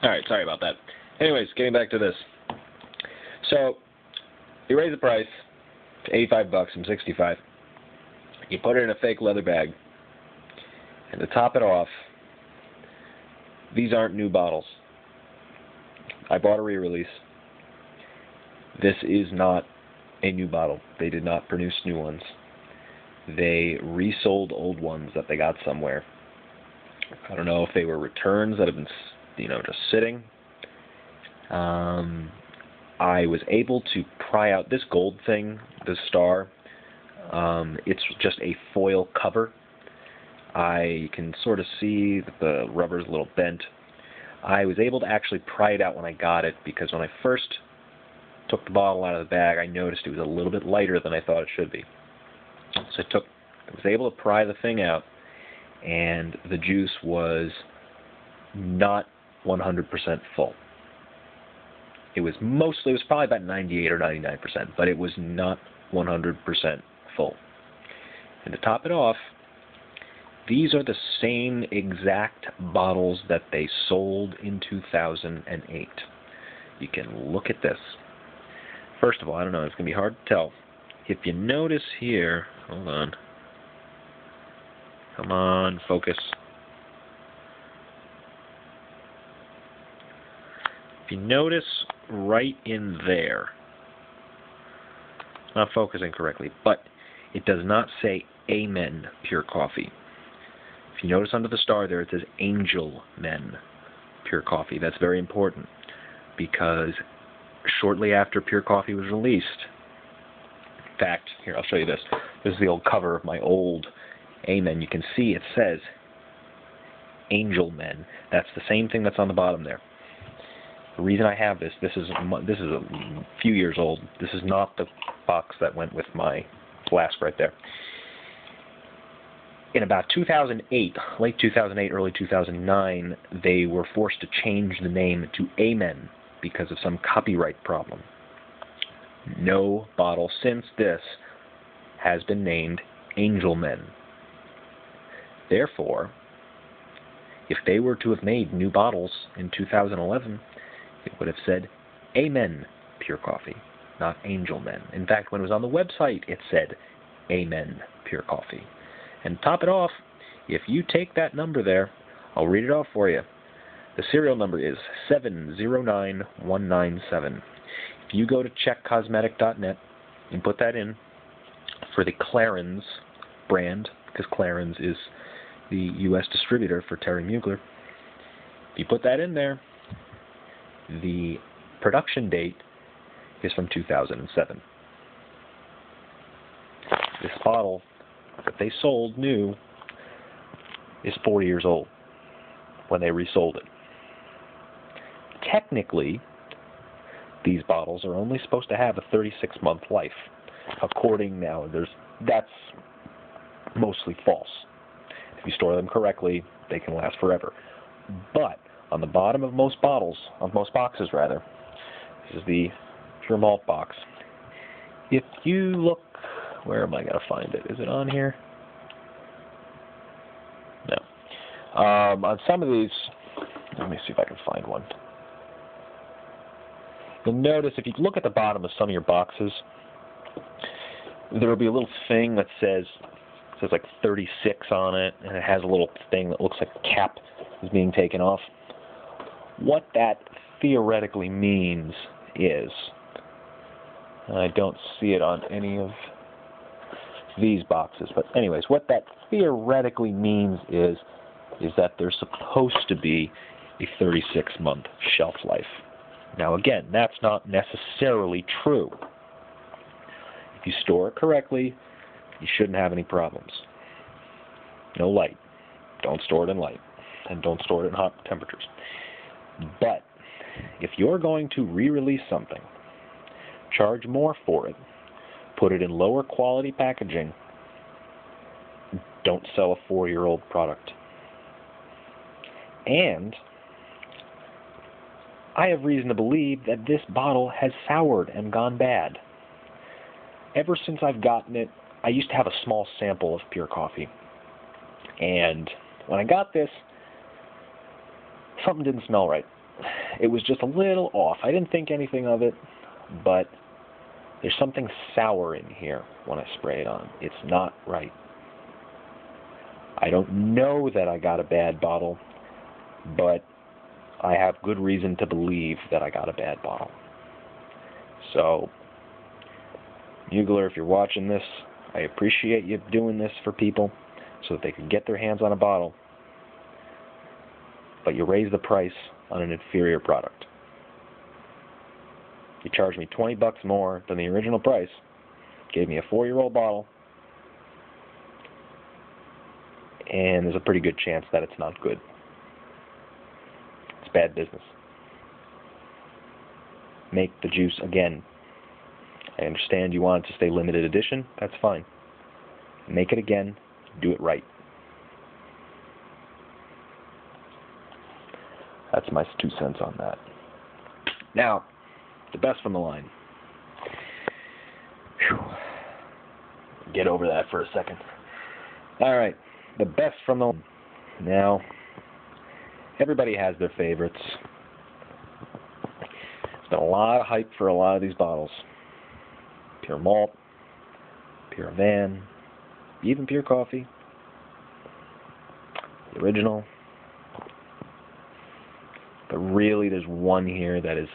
All right, sorry about that. Anyways, getting back to this. So, you raise the price to $85 from $65. You put it in a fake leather bag. And to top it off, these aren't new bottles. I bought a re-release. This is not a new bottle. They did not produce new ones. They resold old ones that they got somewhere. I don't know if they were returns that have been, just sitting. I was able to pry out this gold thing, the star. It's just a foil cover. I can sort of see that the rubber's a little bent. I was able to actually pry it out when I got it, because when I first took the bottle out of the bag, I noticed it was a little bit lighter than I thought it should be. So I was able to pry the thing out, and the juice was not 100% full. It was probably about 98 or 99%, but it was not 100% full. And to top it off, these are the same exact bottles that they sold in 2008. You can look at this. First of all, I don't know, it's going to be hard to tell. If you notice here, hold on. Come on, focus. If you notice right in there, not focusing correctly, but it does not say Amen Pure Coffee. If you notice under the star there, it says Angel Men Pure Coffee. That's very important, because shortly after Pure Coffee was released, in fact, here, I'll show you this. This is the old cover of my old Amen. You can see it says Angel Men. That's the same thing that's on the bottom there. The reason I have this is a few years old. This is not the box that went with my flask right there. In about 2008, late 2008, early 2009, they were forced to change the name to Amen because of some copyright problem. No bottle since this has been named Angel Men. Therefore, if they were to have made new bottles in 2011, it would have said Amen Pure Coffee, not Angel Men. In fact, when it was on the website, it said Amen Pure Coffee. And top it off, if you take that number there, I'll read it off for you. The serial number is 709197. If you go to checkcosmetic.net and put that in for the Clarins brand, because Clarins is the U.S. distributor for Thierry Mugler, if you put that in there, the production date is from 2007. This bottle that they sold new is 4 years old when they resold it. Technically, these bottles are only supposed to have a 36-month life. That's mostly false. If you store them correctly, they can last forever. But on the bottom of most boxes, this is the pure malt box. If you look, where am I going to find it? Is it on here? No. On some of these, let me see if I can find one. You'll notice if you look at the bottom of some of your boxes, there will be a little thing that says like 36 on it, and it has a little thing that looks like a cap is being taken off. What that theoretically means is, and I don't see it on any of these boxes, but anyways, what that theoretically means is that there's supposed to be a 36-month shelf life. Now again, that's not necessarily true. If you store it correctly, you shouldn't have any problems. No light. Don't store it in light. And don't store it in hot temperatures. But if you're going to re-release something, charge more for it, put it in lower quality packaging, don't sell a 4-year-old product. And I have reason to believe that this bottle has soured and gone bad. Ever since I've gotten it, I used to have a small sample of pure coffee. And when I got this, something didn't smell right. it was just a little off. I didn't think anything of it, but there's something sour in here when I spray it on. It's not right. I don't know that I got a bad bottle, but I have good reason to believe that I got a bad bottle. So, Mugler, if you're watching this, I appreciate you doing this for people so that they can get their hands on a bottle, but you raise the price on an inferior product. You charged me $20 more than the original price, gave me a 4-year-old bottle, and there's a pretty good chance that it's not good. It's bad business. Make the juice again. I understand you want it to stay limited edition. That's fine. Make it again. Do it right. That's my 2 cents on that. Now, the best from the line. Whew. Get over that for a second. All right, the best from the line. Now, everybody has their favorites. There's been a lot of hype for a lot of these bottles. Pure malt, pure van, even pure coffee, the original. But really, there's one here that is,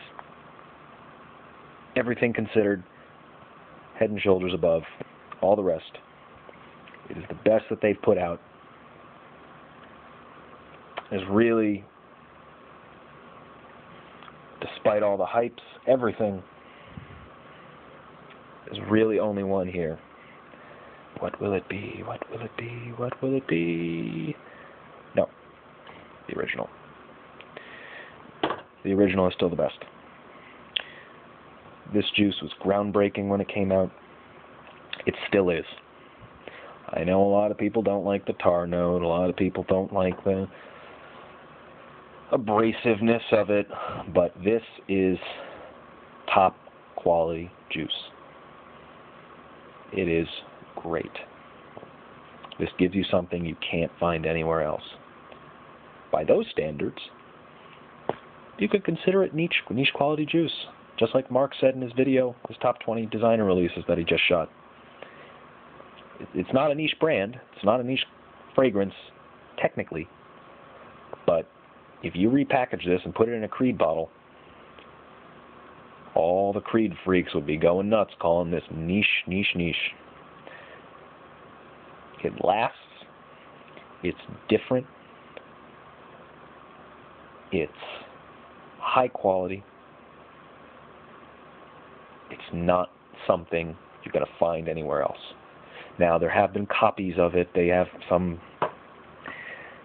everything considered, head and shoulders above all the rest. It is the best that they've put out. There's really, despite all the hypes, everything, there's really only one here. What will it be? What will it be? What will it be? No, the original. The original is still the best. This juice was groundbreaking when it came out. It still is. I know a lot of people don't like the tar note. A lot of people don't like the abrasiveness of it. But this is top quality juice. It is great. This gives you something you can't find anywhere else. By those standards, you could consider it niche quality juice. Just like Mark said in his video, his top 20 designer releases that he just shot. It's not a niche brand. It's not a niche fragrance, technically. But if you repackage this and put it in a Creed bottle, all the Creed freaks would be going nuts calling this niche. It lasts. It's different. It's high quality. It's not something you're going to find anywhere else. Now, there have been copies of it. They have some,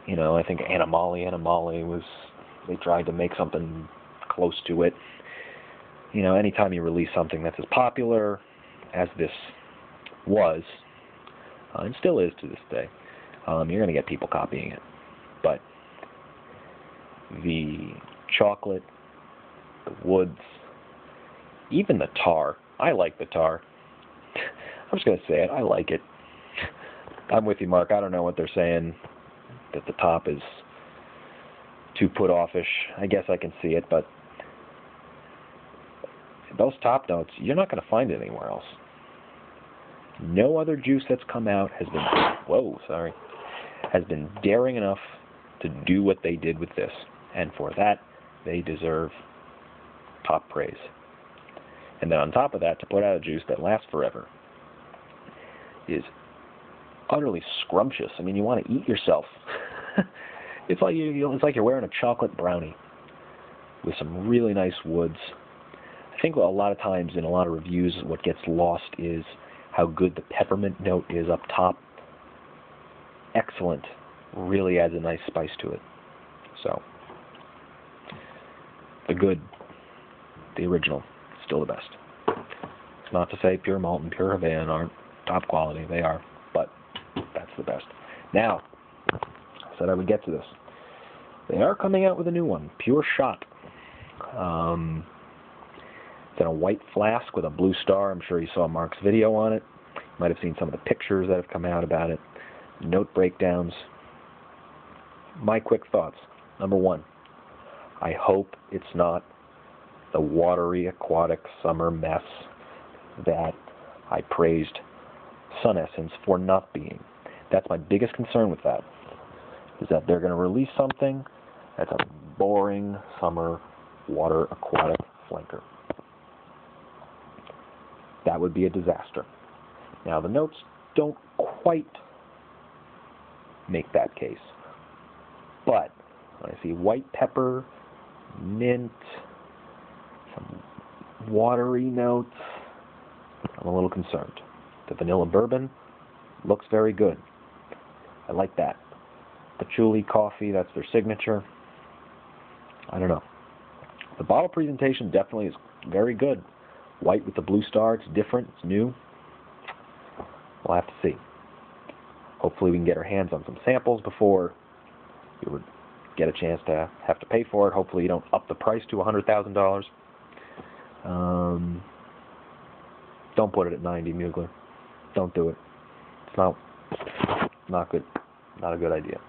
I think Animali was, they tried to make something close to it. Anytime you release something that's as popular as this was, and still is to this day, you're going to get people copying it. But the chocolate, the woods, even the tar. I like the tar. I'm just going to say it. I like it. I'm with you, Mark. I don't know what they're saying, that the top is too put-offish. I guess I can see it, but those top notes, you're not going to find it anywhere else. No other juice that's come out has been daring enough to do what they did with this. And for that, they deserve top praise. And then on top of that, to put out a juice that lasts forever is utterly scrumptious. I mean, you want to eat yourself. It's like you're wearing a chocolate brownie with some really nice woods. I think a lot of times in a lot of reviews, what gets lost is how good the peppermint note is up top. Excellent. Really adds a nice spice to it. So, the original, still the best. It's not to say Pure Malt and Pure Havana aren't top quality. They are, but that's the best. Now, I said I would get to this. They are coming out with a new one, Pure Shot. It's in a white flask with a blue star. I'm sure you saw Mark's video on it. You might have seen some of the pictures that have come out about it. Note breakdowns. My quick thoughts. Number one, I hope it's not the watery, aquatic summer mess that I praised Sun Essence for not being. That's my biggest concern with that, is that they're going to release something that's a boring summer water aquatic flanker. That would be a disaster. Now, the notes don't quite make that case, but I see white pepper, mint, some watery notes. I'm a little concerned. The vanilla bourbon looks very good. I like that. Patchouli coffee, that's their signature. I don't know. The bottle presentation definitely is very good. White with the blue star, it's different, it's new. We'll have to see. Hopefully we can get our hands on some samples before we would get a chance to have to pay for it. Hopefully you don't up the price to $100,000. Don't put it at 90, Mugler. Don't do it. It's not good. Not a good idea.